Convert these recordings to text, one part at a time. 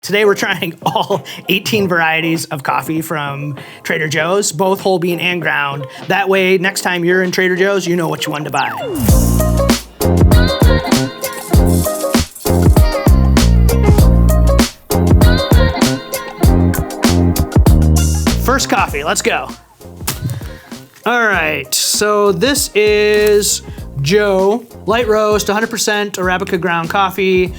Today we're trying all 18 varieties of coffee from Trader Joe's, both whole bean and ground. That way, next time you're in Trader Joe's, you know which one to buy. First coffee, let's go. All right, so this is Joe Light Roast, 100% Arabica ground coffee.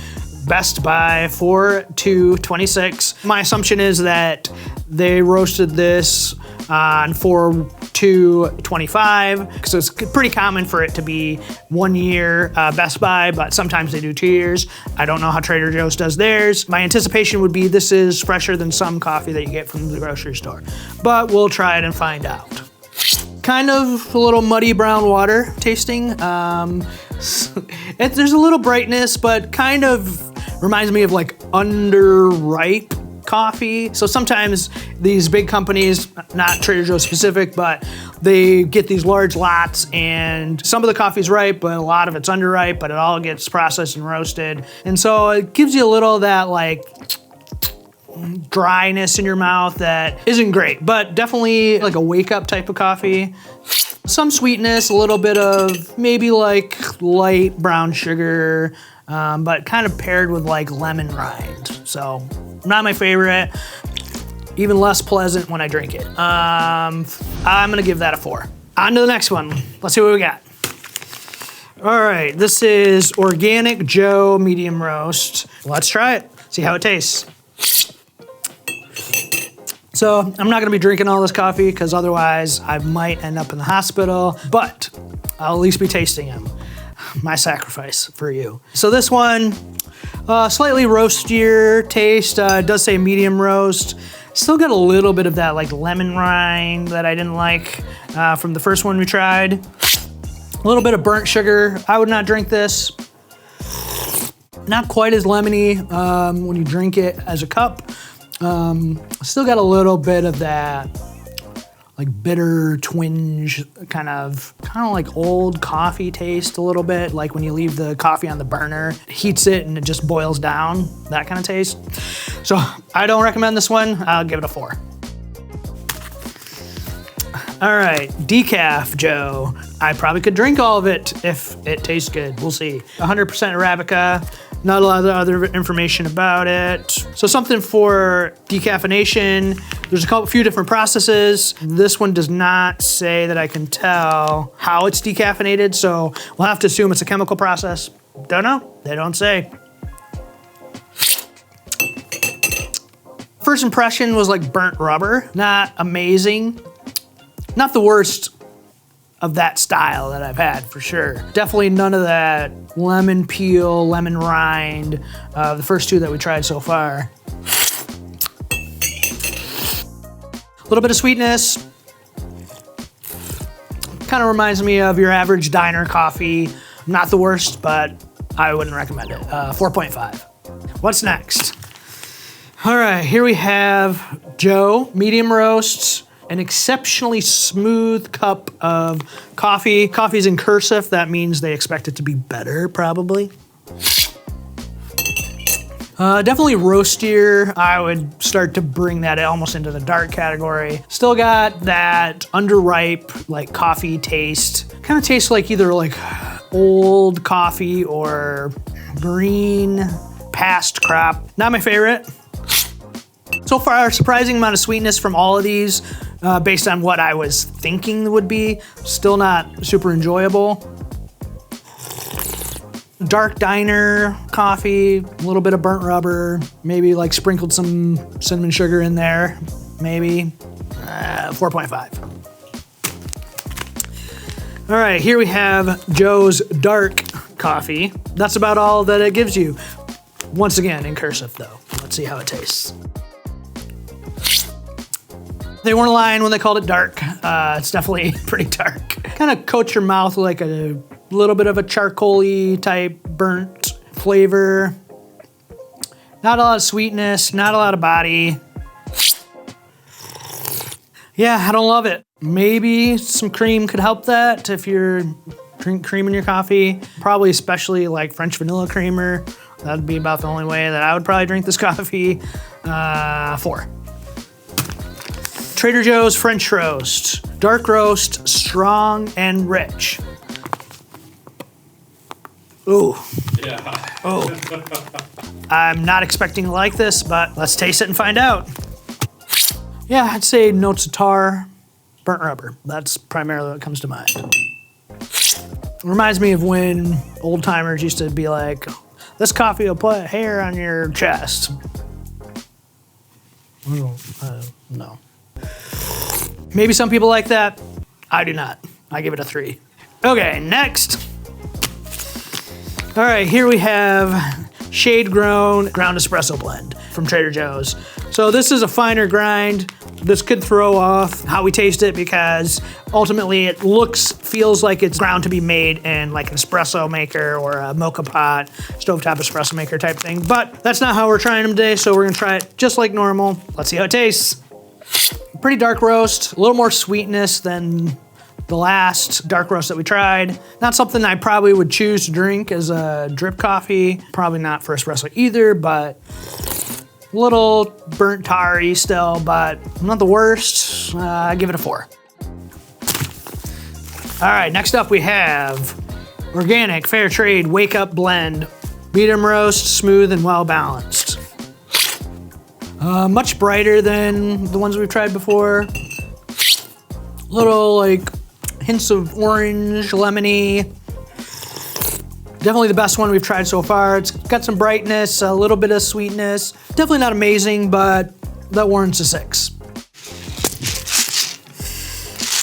Best by 4/2/26. My assumption is that they roasted this on 4/2/25, so it's pretty common for it to be 1 year Best By, but sometimes they do 2 years. I don't know how Trader Joe's does theirs. My anticipation would be this is fresher than some coffee that you get from the grocery store, but we'll try it and find out. Kind of a little muddy brown water tasting. There's a little brightness, but kind of reminds me of like underripe coffee. So sometimes these big companies, not Trader Joe's specific, but they get these large lots and some of the coffee's ripe, but a lot of it's underripe, but it all gets processed and roasted. And so it gives you a little of that like dryness in your mouth that isn't great, but definitely like a wake up type of coffee. Some sweetness, a little bit of maybe like light brown sugar, but kind of paired with like lemon rind. So not my favorite, even less pleasant when I drink it. I'm gonna give that a 4. On to the next one. Let's see what we got. All right, this is Organic Joe medium roast. Let's try it, see how it tastes. So I'm not gonna be drinking all this coffee because otherwise I might end up in the hospital, but I'll at least be tasting them. My sacrifice for you. So this one, slightly roastier taste. It does say medium roast. Still got a little bit of that like lemon rind that I didn't like from the first one we tried. A little bit of burnt sugar. I would not drink this. Not quite as lemony when you drink it as a cup. Still got a little bit of that like bitter twinge, kind of like old coffee taste a little bit, like when you leave the coffee on the burner, heats it and it just boils down, that kind of taste. So I don't recommend this one. I'll give it a 4. All right, Decaf Joe. I probably could drink all of it if it tastes good. We'll see. 100% Arabica. Not a lot of other information about it. So something for decaffeination. There's few different processes. This one does not say that I can tell how it's decaffeinated, so we'll have to assume it's a chemical process. Don't know, they don't say. First impression was like burnt rubber. Not amazing. Not the worst of that style that I've had, for sure. Definitely none of that lemon peel, lemon rind, the first two that we tried so far. A little bit of sweetness. Kind of reminds me of your average diner coffee. Not the worst, but I wouldn't recommend it. 4.5. What's next? All right, here we have Joe medium roasts. An exceptionally smooth cup of coffee. Coffee's in cursive. That means they expect it to be better, probably. Definitely roastier. I would start to bring that almost into the dark category. Still got that underripe, like coffee taste. Kind of tastes like either like old coffee or green past crop. Not my favorite. So far, surprising amount of sweetness from all of these based on what I was thinking would be. Still not super enjoyable. Dark diner coffee, a little bit of burnt rubber, maybe like sprinkled some cinnamon sugar in there, maybe. 4.5. All right, here we have Joe's dark coffee. That's about all that it gives you. Once again, in cursive though. Let's see how it tastes. They weren't lying when they called it dark. It's definitely pretty dark. Kind of coats your mouth with like a little bit of a charcoal-y type burnt flavor. Not a lot of sweetness, not a lot of body. Yeah, I don't love it. Maybe some cream could help that if you're drink cream in your coffee. Probably especially like French vanilla creamer That'd be about the only way that I would probably drink this coffee. 4. Trader Joe's French Roast. Dark roast, strong and rich. Ooh. Yeah. Oh. I'm not expecting to like this, but let's taste it and find out. Yeah, I'd say notes of tar, burnt rubber. That's primarily what comes to mind. It reminds me of when old timers used to be like, this coffee will put hair on your chest. No. Maybe some people like that. I do not. I give it a 3. Okay, next. All right, here we have Shade Grown Ground Espresso Blend from Trader Joe's. So this is a finer grind. This could throw off how we taste it because ultimately it feels like it's ground to be made in like an espresso maker or a mocha pot, stovetop espresso maker type thing. But that's not how we're trying them today, so we're gonna try it just like normal. Let's see how it tastes. Pretty dark roast, a little more sweetness than the last dark roast that we tried. Not something I probably would choose to drink as a drip coffee. Probably not for espresso either, but a little burnt tarry still, but not the worst. I give it a 4. All right, next up we have Organic Fair Trade Wake Up Blend. Medium roast, smooth and well balanced. Much brighter than the ones we've tried before. Little like hints of orange, lemony. Definitely the best one we've tried so far. It's got some brightness, a little bit of sweetness. Definitely not amazing, but that warrants a 6.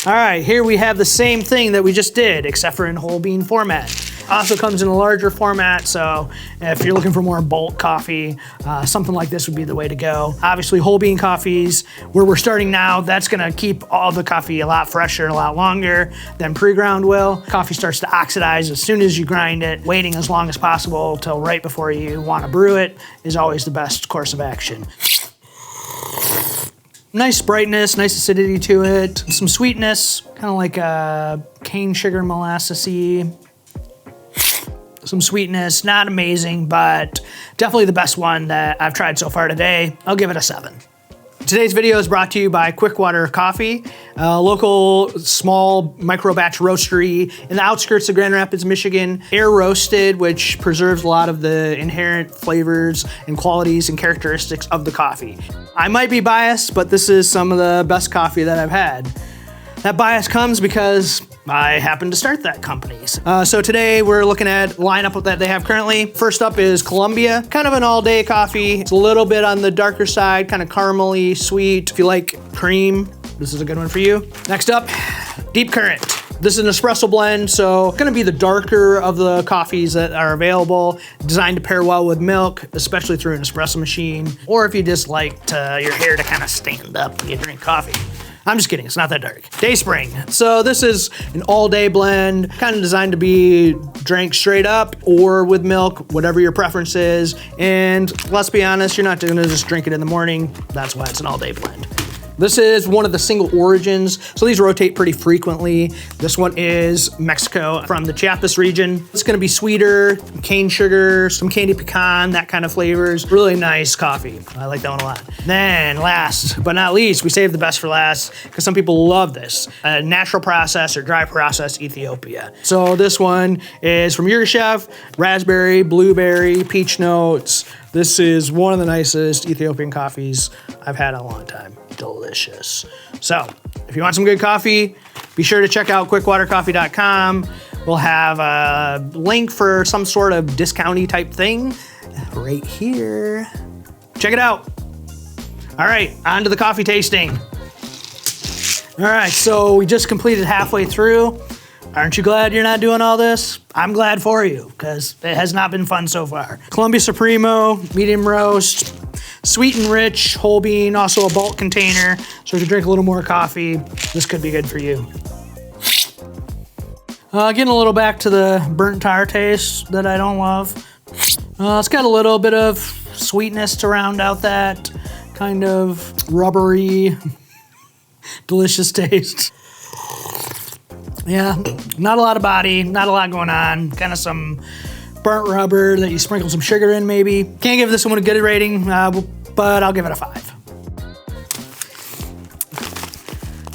All right, here we have the same thing that we just did, except for in whole bean format. Also comes in a larger format, so if you're looking for more bulk coffee, something like this would be the way to go. Obviously, whole bean coffees, where we're starting now, that's gonna keep all the coffee a lot fresher, a lot longer than pre-ground will. Coffee starts to oxidize as soon as you grind it. Waiting as long as possible till right before you wanna brew it is always the best course of action. Nice brightness, nice acidity to it. Some sweetness, kind of like a cane sugar molasses-y. Some sweetness, not amazing, but definitely the best one that I've tried so far today. I'll give it a 7. Today's video is brought to you by Quickwater Coffee, a local small micro batch roastery in the outskirts of Grand Rapids, Michigan. Air roasted, which preserves a lot of the inherent flavors and qualities and characteristics of the coffee. I might be biased, but this is some of the best coffee that I've had. That bias comes because I happen to start that company. So today we're looking at lineup that they have currently. First up is Columbia, kind of an all-day coffee. It's a little bit on the darker side, kind of caramely, sweet. If you like cream, this is a good one for you. Next up, Deep Current. This is an espresso blend, so gonna be the darker of the coffees that are available, designed to pair well with milk, especially through an espresso machine, or if you just like your hair to kind of stand up when you drink coffee. I'm just kidding, it's not that dark. Day Spring. So this is an all-day blend, kind of designed to be drank straight up or with milk, whatever your preference is. And let's be honest, you're not gonna just drink it in the morning. That's why it's an all-day blend. This is one of the single origins, so these rotate pretty frequently. This one is Mexico from the Chiapas region. It's gonna be sweeter, cane sugar, some candy pecan, that kind of flavors. Really nice coffee. I like that one a lot. Then last but not least, we saved the best for last because some people love this. A natural process or dry process Ethiopia. So this one is from Yirgacheffe, raspberry, blueberry, peach notes. This is one of the nicest Ethiopian coffees I've had in a long time. Delicious. So if you want some good coffee, be sure to check out quickwatercoffee.com. We'll have a link for some sort of discount-y type thing right here. Check it out. All right, on to the coffee tasting. All right, so we just completed halfway through. Aren't you glad you're not doing all this? I'm glad for you, because it has not been fun so far. Columbia Supremo, medium roast, sweet and rich, whole bean, also a bulk container, so if you drink a little more coffee, this could be good for you. Getting a little back to the burnt tar taste that I don't love. It's got a little bit of sweetness to round out that kind of rubbery, delicious taste. Yeah, not a lot of body, not a lot going on. Kind of some burnt rubber that you sprinkle some sugar in maybe. Can't give this one a good rating, but I'll give it a 5.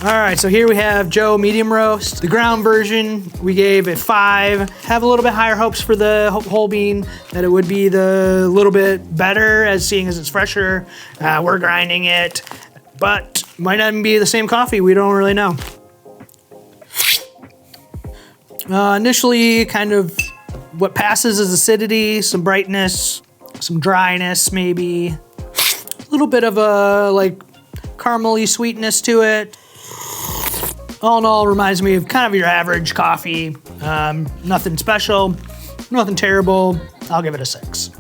All right, so here we have Joe medium roast. The ground version, we gave it 5. Have a little bit higher hopes for the whole bean, that it would be the little bit better as seeing as it's fresher. We're grinding it, but might not even be the same coffee. We don't really know. Initially, kind of what passes is acidity, some brightness, some dryness maybe. A little bit of a like caramely sweetness to it. All in all, reminds me of kind of your average coffee. Nothing special, nothing terrible. I'll give it a 6.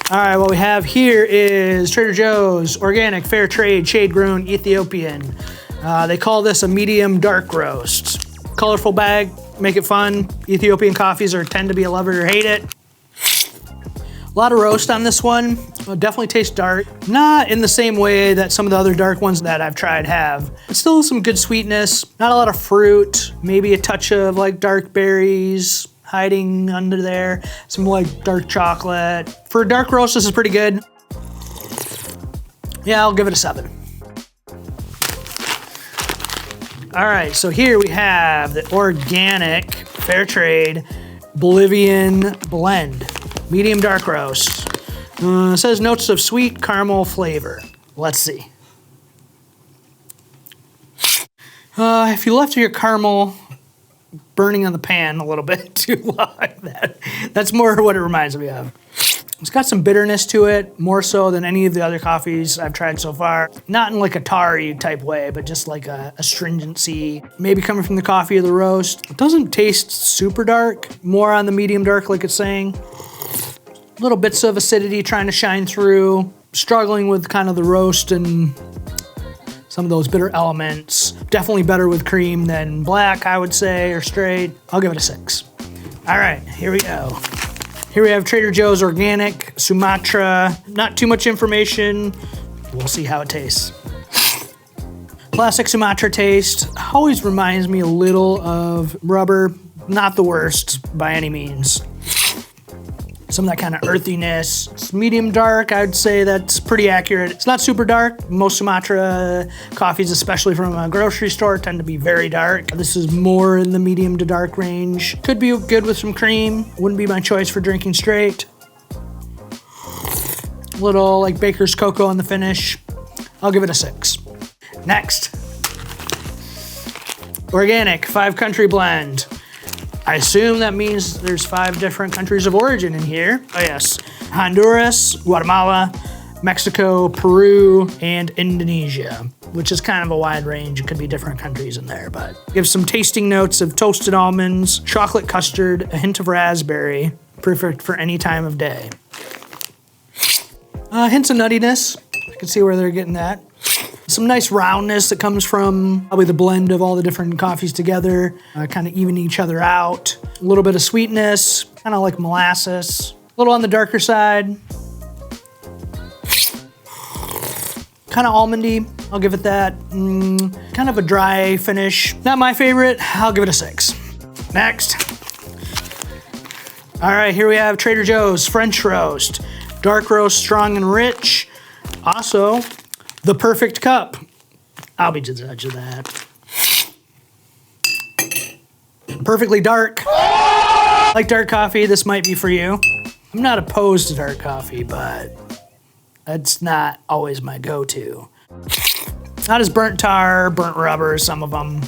All right, what we have here is Trader Joe's Organic Fair Trade Shade Grown Ethiopian. They call this a medium dark roast. Colorful bag, make it fun. Ethiopian coffees tend to be a love it or hate it. A lot of roast on this one. Definitely tastes dark. Not in the same way that some of the other dark ones that I've tried have. But still some good sweetness. Not a lot of fruit. Maybe a touch of like dark berries hiding under there. Some like dark chocolate. For a dark roast, this is pretty good. Yeah, I'll give it a 7. All right, so here we have the Organic Fair Trade Bolivian Blend. Medium dark roast. It says notes of sweet caramel flavor. Let's see. If you left your caramel burning on the pan a little bit too long, that's more what it reminds me of. It's got some bitterness to it, more so than any of the other coffees I've tried so far. Not in like a tarry type way, but just like a astringency, maybe coming from the coffee or the roast. It doesn't taste super dark, more on the medium dark like it's saying. Little bits of acidity trying to shine through, struggling with kind of the roast and some of those bitter elements. Definitely better with cream than black, I would say, or straight. I'll give it a 6. All right, here we go. Here we have Trader Joe's Organic Sumatra. Not too much information. We'll see how it tastes. Classic Sumatra taste. Always reminds me a little of rubber. Not the worst by any means. Some of that kind of earthiness. It's medium dark, I'd say that's pretty accurate. It's not super dark. Most Sumatra coffees, especially from a grocery store, tend to be very dark. This is more in the medium to dark range. Could be good with some cream. Wouldn't be my choice for drinking straight. Little like baker's cocoa on the finish. I'll give it a 6. Next. Organic 5 country blend. I assume that means there's 5 different countries of origin in here. Oh yes, Honduras, Guatemala, Mexico, Peru, and Indonesia, which is kind of a wide range. It could be different countries in there, but gives some tasting notes of toasted almonds, chocolate custard, a hint of raspberry, perfect for any time of day. Hints of nuttiness. I can see where they're getting that. Some nice roundness that comes from probably the blend of all the different coffees together, kind of evening each other out. A little bit of sweetness, kind of like molasses. A little on the darker side. Kind of almondy, I'll give it that. Kind of a dry finish. Not my favorite, I'll give it a 6. Next. All right, here we have Trader Joe's French Roast. Dark roast, strong and rich. Also, the perfect cup. I'll be the judge of that. Perfectly dark. Like dark coffee, this might be for you. I'm not opposed to dark coffee, but that's not always my go-to. Not as burnt tar, burnt rubber, some of them.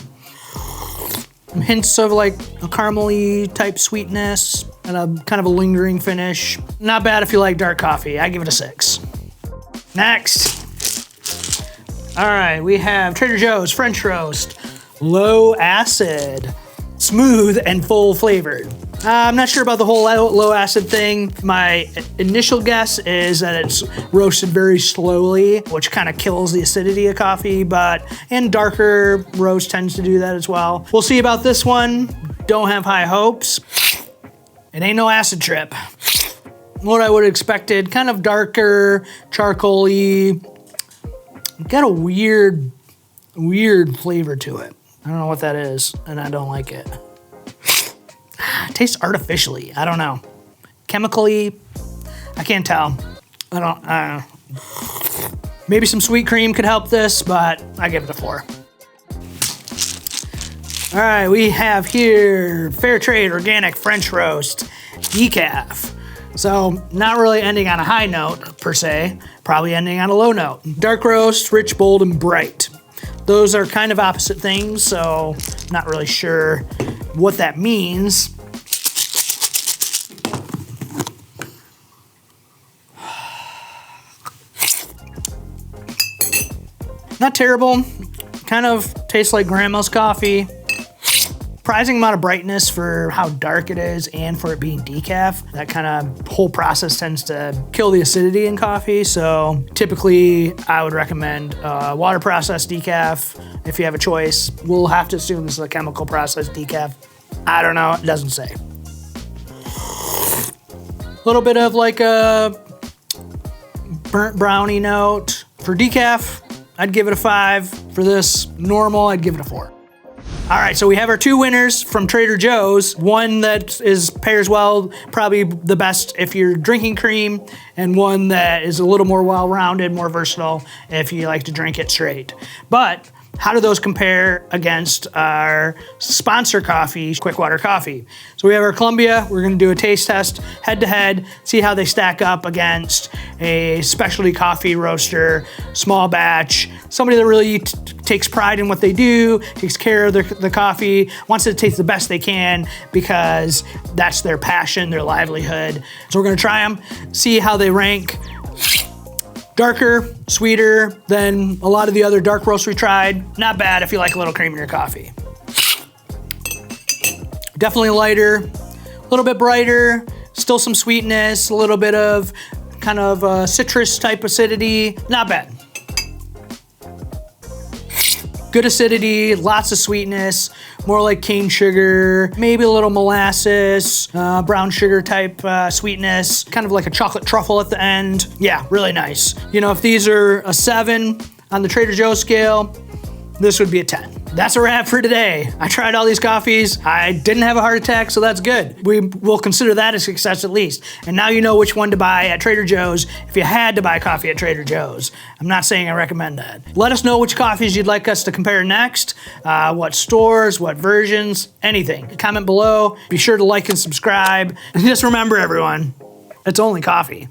Hints of like a caramely type sweetness and a kind of a lingering finish. Not bad if you like dark coffee. I give it a 6. Next. All right, we have Trader Joe's French Roast. Low acid. Smooth and full flavored. I'm not sure about the whole low acid thing. My initial guess is that it's roasted very slowly, which kind of kills the acidity of coffee, and darker roast tends to do that as well. We'll see about this one. Don't have high hopes. It ain't no acid trip. What I would have expected, kind of darker, charcoal-y. Got a weird flavor to it. I don't know what that is, and I don't like it. tastes artificially. I don't know. Chemically, I can't tell. I don't. Maybe some sweet cream could help this, but I give it a 4. All right, we have here fair trade organic French roast decaf. So not really ending on a high note per se, probably ending on a low note. Dark roast, rich, bold, and bright. Those are kind of opposite things, so not really sure what that means. Not terrible, kind of tastes like grandma's coffee. Surprising amount of brightness for how dark it is and for it being decaf. That kind of whole process tends to kill the acidity in coffee. So typically I would recommend water processed decaf if you have a choice. We'll have to assume this is a chemical processed decaf. I don't know, it doesn't say. A little bit of like a burnt brownie note. For decaf, I'd give it a 5. For this normal, I'd give it a 4. All right, so we have our 2 winners from Trader Joe's. One that pairs well, probably the best if you're drinking cream, and one that is a little more well-rounded, more versatile if you like to drink it straight. But how do those compare against our sponsor coffee, Quickwater Coffee? So we have our Columbia. We're gonna do a taste test head-to-head, see how they stack up against a specialty coffee roaster, small batch, somebody that really takes pride in what they do, takes care of the coffee, wants it to taste the best they can because that's their passion, their livelihood. So we're gonna try them, see how they rank. Darker, sweeter than a lot of the other dark roasts we tried. Not bad if you like a little cream in your coffee. Definitely lighter, a little bit brighter, still some sweetness, a little bit of kind of citrus type acidity. Not bad. Good acidity, lots of sweetness, more like cane sugar, maybe a little molasses, brown sugar type sweetness, kind of like a chocolate truffle at the end. Yeah, really nice. You know, if these are a 7 on the Trader Joe's scale, this would be a 10. That's a wrap for today. I tried all these coffees. I didn't have a heart attack, so that's good. We will consider that a success at least. And now you know which one to buy at Trader Joe's if you had to buy coffee at Trader Joe's. I'm not saying I recommend that. Let us know which coffees you'd like us to compare next, what stores, what versions, anything. Comment below. Be sure to like and subscribe. And just remember, everyone, it's only coffee.